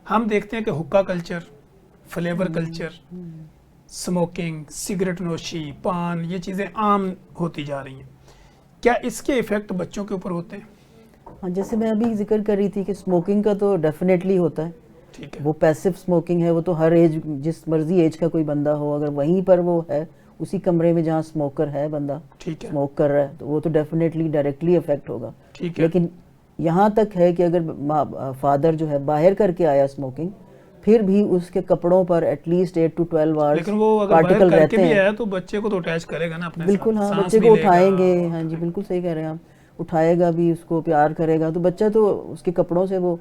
ہم دیکھتے ہیں کہ حقہ culture, flavour culture, smoking, cigarette نوشی، پان، یہ چیزیں عام ہوتی جا رہی ہیں. کیا اس کے ایفیکٹ بچوں کے اوپر ہوتے ہیں؟ ہاں، جیسے میں ابھی ذکر کر رہی تھی کہ اسموکنگ کا تو ڈیفینیٹلی ہوتا ہے. ٹھیک ہے. وہ پیسو اسموکنگ ہے، وہ تو ہر ایج، جس مرضی ایج کا کوئی بندہ ہو، اگر وہیں پر وہ ہے اسی کمرے میں جہاں اسموکر ہے بندہ ٹھیک ہے. اسموک کر رہا ہے، تو وہ تو ڈیفینیٹلی ڈائریکٹلی افیکٹ ہوگا. ٹھیک ہے. لیکن یہاں تک ہے کہ اگر فادر جو ہے باہر کر کے آیا اسموکنگ، پھر بھی اس کے کپڑوں پر ایٹ لیسٹ 8 to 12 hours لیکن وہ اگر باہر پارٹیکل کر کے رہتے بھی ہیں. آیا تو بچے کو تو اٹیچ کرے گا نا اپنے ساتھ. بالکل، ہاں، سانس بچے بھی کو لے گا. اٹھائیں گے. ہاں جی، بالکل صحیح کہہ رہے ہیں آپ. اٹھائے گا بھی، اس کو پیار کرے گا، تو بچہ تو اس کے کپڑوں سے وہ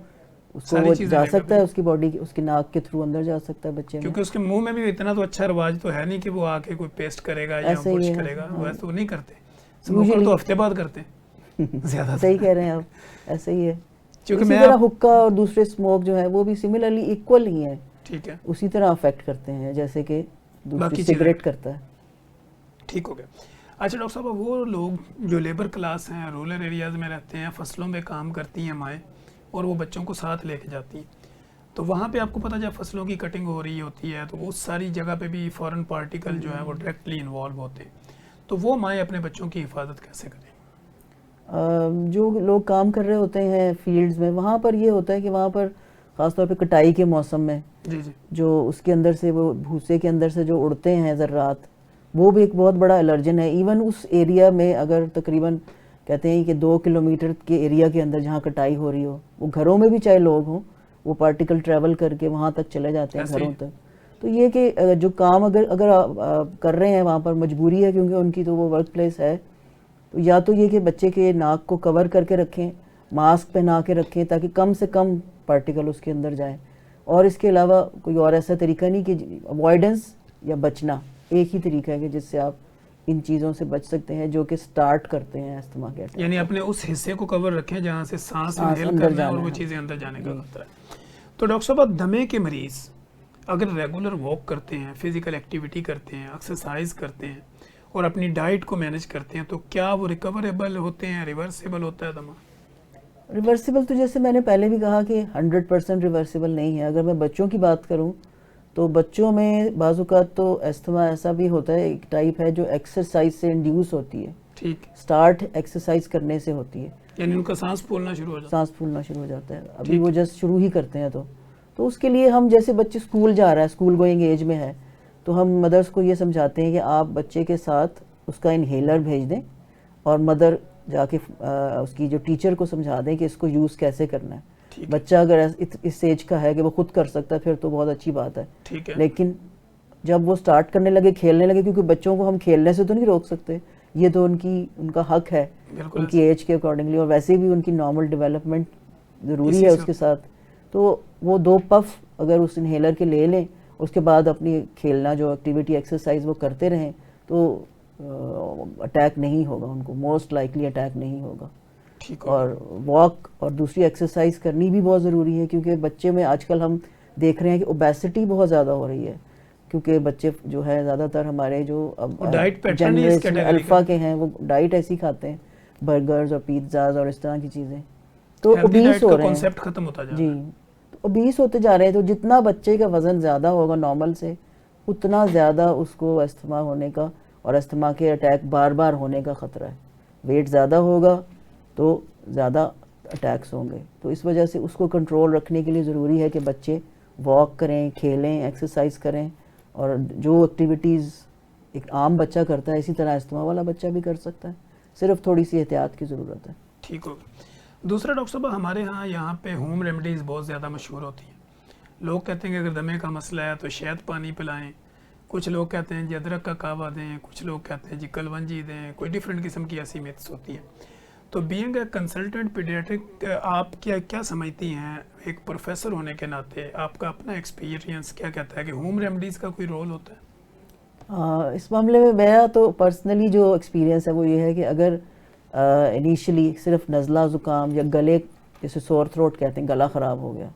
اس کو ساری وہ چیزیں جا لے گا. سکتا ہے، اس کی باڈی، اس کی ناک کے تھرو اندر جا سکتا ہے بچے میں. کیونکہ اس کے منہ میں بھی اتنا تو اچھا رواج تو ہے نہیں کہ وہ آ کے کوئی پیسٹ کرے گا یا ایسے ہی برش ہے. کرے گا. ہاں، ویسے وہ نہیں کرتے. اسموکر یوزلی تو ہفتے بعد کرتے ہیں زیادہ صحیح تر. کہہ رہے ہیں آپ، ایسے ہی ہے. کیونکہ اسی میں طرح حقہ اور دوسرے اسموک جو ہے وہ بھی سملرلی ایکول ہی ہیں، ٹھیک ہے، اسی طرح افیکٹ کرتے ہیں جیسے کہ دوسری باقی چیزیں. سگریٹ کرتا ہے. ٹھیک ہو گیا. اچھا ڈاکٹر صاحب، وہ لوگ جو لیبر کلاس ہیں، رورل ایریاز میں رہتے ہیں، فصلوں میں کام کرتی ہیں مائیں، اور وہ بچوں کو ساتھ لے کے جاتی ہیں، تو وہاں پہ آپ کو پتہ جب فصلوں کی کٹنگ ہو رہی ہوتی ہے تو اس ساری جگہ پہ بھی فورن پارٹیکل جو ہے وہ ڈائریکٹلی انوالو ہوتے ہیں. تو وہ مائیں اپنے بچوں کی حفاظت کیسے کریں؟ جو لوگ کام کر رہے ہوتے ہیں فیلڈز میں، وہاں پر یہ ہوتا ہے کہ وہاں پر خاص طور پہ کٹائی کے موسم میں جی جی. جو اس کے اندر سے وہ بھوسے کے اندر سے جو اڑتے ہیں ذرات، وہ بھی ایک بہت بڑا الرجن ہے. ایون اس ایریا میں اگر تقریباً کہتے ہیں کہ 2 کلومیٹر کے ایریا کے اندر جہاں کٹائی ہو رہی ہو، وہ گھروں میں بھی چاہے لوگ ہوں، وہ پارٹیکل ٹریول کر کے وہاں تک چلے جاتے ہیں گھروں تک. تو یہ کہ جو کام اگر کر رہے ہیں وہاں پر مجبوری ہے کیونکہ ان کی تو وہ ورک پلیس ہے، تو یا تو یہ کہ بچے کے ناک کو کور کر کے رکھیں، ماسک پہنا کے رکھیں تاکہ کم سے کم پارٹیکل اس کے اندر جائیں. اور اس کے علاوہ کوئی اور ایسا طریقہ نہیں کہ اوائڈنس یا بچنا ایک ہی طریقہ ہے کہ جس سے آپ ان چیزوں سے بچ سکتے ہیں جو کہ سٹارٹ کرتے ہیں استھما کے اٹیک. یعنی اپنے اس حصے کو کور رکھیں جہاں سے سانس انہیل اندر کرنا ہے اور جانا وہ ہے. چیزیں اندر جانے کا خطرہ ہے. تو ڈاکٹر صاحب، دمے کے مریض اگر ریگولر واک کرتے ہیں، فزیکل ایکٹیویٹی کرتے ہیں، ایکسرسائز کرتے ہیں اور اپنی ڈائٹ کو مینیج کرتے ہیں، تو کیا وہ ریکوریبل ہوتے ہیں، ریورسیبل ہوتا ہے دمہ؟ ریورسیبل تو جیسے میں نے پہلے بھی کہا کہ 100% ریورسیبل نہیں ہے. اگر میں بچوں کی بات کروں تو بچوں میں بعض اوقات تو استھما ایسا بھی ہوتا ہے، ایک ٹائپ ہے جو ایکسرسائز سے انڈیوس ہوتی ہے. ٹھیک. سٹارٹ ایکسرسائز کرنے سے ہوتی ہے، یعنی ان کا سانس پھولنا شروع ہو جاتا ہے. سانس پھولنا شروع ہو جاتا ہے. ابھی وہ جسٹ شروع ہی کرتے ہیں تو اس کے لیے ہم جیسے بچے اسکول جا رہا ہے، اسکول گوئنگ ایج میں ہے، تو ہم مدرس کو یہ سمجھاتے ہیں کہ آپ بچے کے ساتھ اس کا انہیلر بھیج دیں اور مدر جا کے اس کی جو ٹیچر کو سمجھا دیں کہ اس کو یوز کیسے کرنا ہے. بچہ اگر اس ایج کا ہے کہ وہ خود کر سکتا ہے پھر تو بہت اچھی بات ہے. لیکن جب وہ سٹارٹ کرنے لگے، کھیلنے لگے، کیونکہ بچوں کو ہم کھیلنے سے تو نہیں روک سکتے، یہ تو ان کا حق ہے ان کی ایج کے اکارڈنگلی، اور ویسے بھی ان کی نارمل ڈیولپمنٹ ضروری ہے اس کے ساتھ. تو وہ 2 پف اگر اس انہیلر کے لے لیں، اس کے بعد اپنی کھیلنا جو ایکٹیویٹی ایکسرسائز وہ کرتے رہیں، تو اٹیک نہیں ہوگا ان کو، موسٹ لائکلی اٹیک نہیں ہوگا. اور واک اور دوسری ایکسرسائز کرنی بھی بہت ضروری ہے کیونکہ بچے میں آج کل ہم دیکھ رہے ہیں کہ اوبیسٹی بہت زیادہ ہو رہی ہے، کیونکہ بچے جو ہے زیادہ تر ہمارے جو جنریشن الفا کے ہیں وہ ڈائٹ ایسی کھاتے ہیں، برگرز اور پیزاز اور اس طرح کی چیزیں، تو اوبیس ہو رہے ہیں. ختم ہوتا جا رہا ہے. جی، اوبیس ہوتے جا رہے ہیں. تو جتنا بچے کا وزن زیادہ ہوگا نارمل سے، اتنا زیادہ اس کو استھما ہونے کا اور استھما کے اٹیک بار بار ہونے کا خطرہ ہے. ویٹ زیادہ ہوگا تو زیادہ اٹیکس ہوں گے. تو اس وجہ سے اس کو کنٹرول رکھنے کے لیے ضروری ہے کہ بچے واک کریں، کھیلیں، ایکسرسائز کریں، اور جو ایکٹیویٹیز ایک عام بچہ کرتا ہے اسی طرح استھما والا بچہ بھی کر سکتا ہے، صرف تھوڑی سی احتیاط کی ضرورت ہے. ٹھیک ہوگا. دوسرا ڈاکٹر صاحب، ہمارے ہاں یہاں پہ ہوم ریمیڈیز بہت زیادہ مشہور ہوتی ہیں. لوگ کہتے ہیں کہ اگر دمے کا مسئلہ ہے تو شہد پانی پلائیں، کچھ لوگ کہتے ہیں جی ادرک کا کہوہ دیں، کچھ لوگ کہتے ہیں جی کلونجی دیں، کوئی ڈفرینٹ قسم کی ایسی میتھس ہوتی ہیں. تو بینگ اے کنسلٹنٹ پیڈیاٹرک، آپ کیا سمجھتی ہیں ایک پروفیسر ہونے کے ناطے، آپ کا اپنا ایکسپیرینس کیا کہتا ہے کہ ہوم ریمیڈیز کا کوئی رول ہوتا ہے؟ اس معاملے میں میرا تو پرسنلی جو ایکسپیرینس ہے وہ یہ ہے کہ اگر انیشلی صرف نزلہ زکام یا گلے جیسے سور تھروٹ کہتے ہیں، گلا خراب ہو گیا،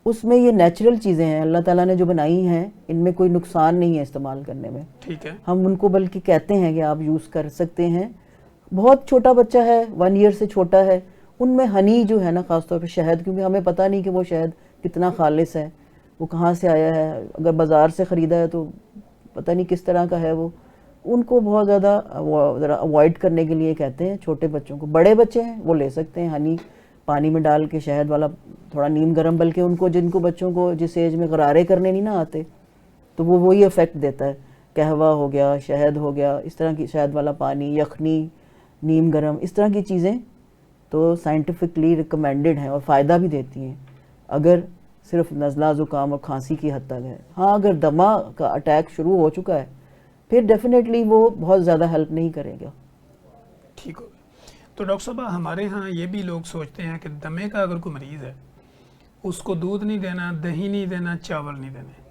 اس میں یہ نیچرل چیزیں ہیں اللہ تعالیٰ نے جو بنائی ہیں، ان میں کوئی نقصان نہیں ہے استعمال کرنے میں. ٹھیک ہے. ہم ان کو بلکہ کہتے ہیں کہ آپ یوز کر سکتے ہیں. بہت چھوٹا بچہ ہے، 1 ایئر سے چھوٹا ہے، ان میں ہنی جو ہے نا، خاص طور پہ شہد، کیونکہ ہمیں پتہ نہیں کہ وہ شہد کتنا خالص ہے، وہ کہاں سے آیا ہے، اگر بازار سے خریدا ہے تو پتہ نہیں کس طرح کا ہے وہ. ان کو بہت زیادہ ذرا اوائڈ کرنے کے لیے کہتے ہیں چھوٹے بچوں کو. بڑے بچے ہیں وہ لے سکتے ہیں ہنی پانی میں ڈال کے شہد والا تھوڑا نیم گرم، بلکہ ان کو جن کو بچوں کو جس ایج میں غرارے کرنے نہیں نہ آتے تو وہ وہی افیکٹ دیتا ہے. قہوہ ہو گیا، شہد ہو گیا، اس طرح کی شہد والا پانی، یخنی، نیم گرم، اس طرح کی چیزیں تو سائنٹیفکلی ریکمینڈڈ ہیں اور فائدہ بھی دیتی ہیں اگر صرف نزلہ زکام اور کھانسی کی حد تک ہے. ہاں اگر دمہ کا اٹیک شروع ہو چکا ہے پھر ڈیفینیٹلی وہ بہت زیادہ ہیلپ نہیں کرے گا. ٹھیک ہو گیا. تو ڈاکٹر صاحب ہمارے ہاں یہ بھی لوگ سوچتے ہیں کہ دمے کا اگر کوئی مریض ہے اس کو دودھ نہیں دینا، دہی نہیں دینا، چاول نہیں دینے،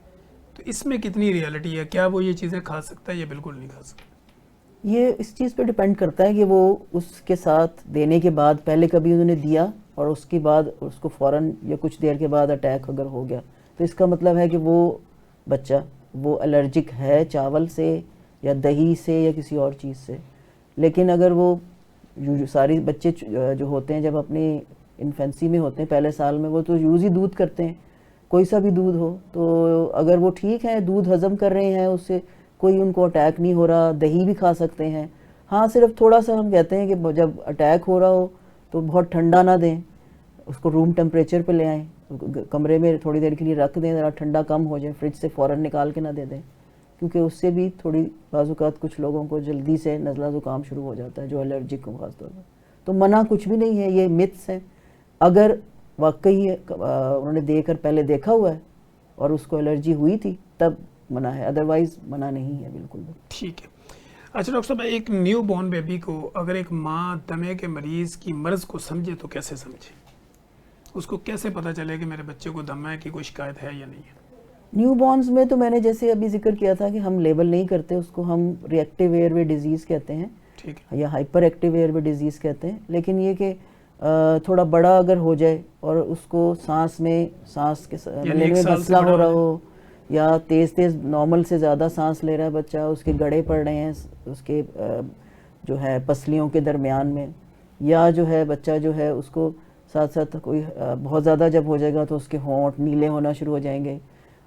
تو اس میں کتنی ریالٹی ہے؟ کیا وہ یہ چیزیں کھا سکتا ہے یا بالکل نہیں کھا سکتا؟ یہ اس چیز پہ ڈیپینڈ کرتا ہے کہ وہ اس کے ساتھ دینے کے بعد پہلے کبھی انہوں نے دیا اور اس کے بعد اس کو فوراً یا کچھ دیر کے بعد اٹیک اگر ہو گیا تو اس کا مطلب ہے کہ وہ بچہ وہ الرجک ہے چاول سے یا دہی سے یا کسی اور چیز سے. لیکن اگر وہ سارے بچے جو ہوتے ہیں جب اپنی انفینسی میں ہوتے ہیں پہلے سال میں وہ تو یوز ہی دودھ کرتے ہیں، کوئی سا بھی دودھ ہو، تو اگر وہ ٹھیک ہیں دودھ ہضم کر رہے ہیں اس سے کوئی ان کو اٹیک نہیں ہو رہا، دہی بھی کھا سکتے ہیں. ہاں صرف تھوڑا سا ہم کہتے ہیں کہ جب اٹیک ہو رہا ہو تو بہت ٹھنڈا نہ دیں، اس کو روم ٹیمپریچر پہ لے آئیں، کمرے میں تھوڑی دیر کے لیے رکھ دیں، ذرا ٹھنڈا کم ہو جائے، فریج سے فوراً نکال کے نہ دے دیں، کیونکہ اس سے بھی تھوڑی بعض اوقات کچھ لوگوں کو جلدی سے نزلہ زکام شروع ہو جاتا ہے جو الرجک ہو خاص طور پر. تو منع کچھ بھی نہیں ہے، یہ متس ہیں. اگر واقعی انہوں نے دے کر پہلے دیکھا ہوا ہے اور اس کو الرجی ہوئی تھی تب منع ہے، ادروائز منع نہیں ہے بالکل بھی. ٹھیک ہے. اچھا ڈاکٹر صاحب ایک نیو بورن بیبی کو اگر ایک ماں دمے کے مریض کی مرض کو سمجھے تو کیسے سمجھے؟ اس کو کیسے پتہ چلے کہ میرے بچے کو دمے کی کوئی شکایت ہے یا نہیں ہے؟ نیو بورنز میں تو میں نے جیسے ابھی ذکر کیا تھا کہ ہم لیبل نہیں کرتے، اس کو ہم ری ایکٹیو ایئر وے ڈیزیز کہتے ہیں ٹھیک ہے. یا hyper active air way disease کہتے ہیں. لیکن یہ کہ تھوڑا بڑا اگر ہو جائے اور اس کو سانس کے لینے میں مسئلہ ہو رہا ہو یا تیز نارمل سے زیادہ سانس لے رہا ہے بچہ، اس کے گڑے پڑ رہے ہیں اس کے جو ہے پسلیوں کے درمیان میں، یا جو ہے بچہ جو ہے اس کو ساتھ ساتھ کوئی بہت زیادہ جب ہو جائے گا تو اس کے ہونٹ نیلے ہونا شروع ہو جائیں گے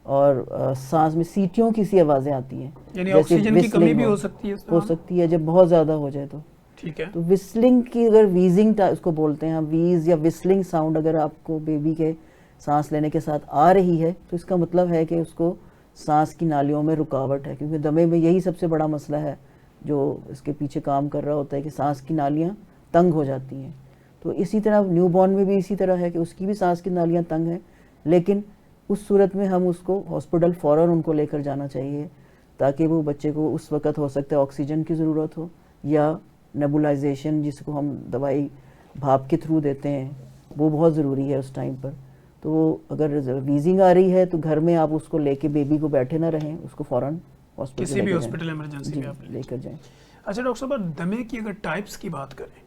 اور سانس میں سیٹیوں کی سی آوازیں آتی ہیں، یعنی آکسیجن کی کمی بھی ہو سکتی ہے جب بہت زیادہ ہو جائے تو. ٹھیک ہے. تو وسلنگ کی اگر ویزنگ اس کو بولتے ہیں ہم، ویز یا وسلنگ ساؤنڈ اگر آپ کو بیبی کے سانس لینے کے ساتھ آ رہی ہے تو اس کا مطلب ہے کہ اس کو سانس کی نالیوں میں رکاوٹ ہے، کیونکہ دمے میں یہی سب سے بڑا مسئلہ ہے جو اس کے پیچھے کام کر رہا ہوتا ہے کہ سانس کی نالیاں تنگ ہو جاتی ہیں. تو اسی طرح نیو بورن میں بھی اسی طرح ہے کہ اس کی بھی سانس کی نالیاں تنگ ہیں، لیکن اس صورت میں ہم اس کو ہاسپٹل فوراً ان کو لے کر جانا چاہیے تاکہ وہ بچے کو اس وقت ہو سکتا ہے آکسیجن کی ضرورت ہو یا نیبولائزیشن جس کو ہم دوائی بھاپ کے تھرو دیتے ہیں وہ بہت ضروری ہے اس ٹائم پر. تو اگر ویزنگ آ رہی ہے تو گھر میں آپ اس کو لے کے بیبی کو بیٹھے نہ رہیں، اس کو فوراً ہاسپٹل کسی بھی ہاسپٹل ایمرجنسی میں آپ لے کر جائیں. اچھا ڈاکٹر صاحب دمے کی اگر ٹائپس کی بات کریں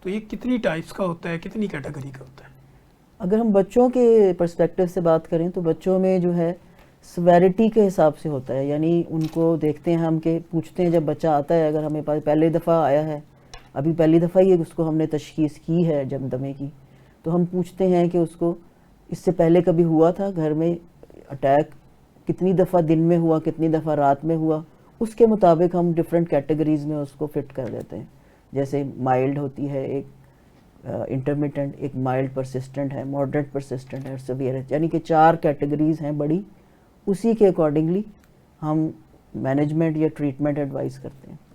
تو یہ کتنی ٹائپس کا ہوتا ہے، کتنی کیٹیگری کا ہوتا ہے؟ اگر ہم بچوں کے پرسپیکٹو سے بات کریں تو بچوں میں جو ہے سویرٹی کے حساب سے ہوتا ہے، یعنی ان کو دیکھتے ہیں ہم کہ پوچھتے ہیں جب بچہ آتا ہے، اگر ہمیں پاس پہلی دفعہ آیا ہے، ابھی پہلی دفعہ ہی اس کو ہم نے تشخیص کی ہے جب دمے کی، تو ہم پوچھتے ہیں کہ اس کو اس سے پہلے کبھی ہوا تھا گھر میں اٹیک، کتنی دفعہ دن میں ہوا، کتنی دفعہ رات میں ہوا، اس کے مطابق ہم ڈفرینٹ کیٹیگریز میں اس کو فٹ کر دیتے ہیں. جیسے مائلڈ ہوتی ہے ایک، انٹرمیٹنٹ، ایک مائلڈ پرسسٹنٹ ہے، ماڈریٹ پرسسٹنٹ ہے، سیویئر ہے، یعنی کہ 4 کیٹیگریز ہیں بڑی. اسی کے اکارڈنگلی ہم مینجمنٹ یا ٹریٹمنٹ ایڈوائز کرتے ہیں.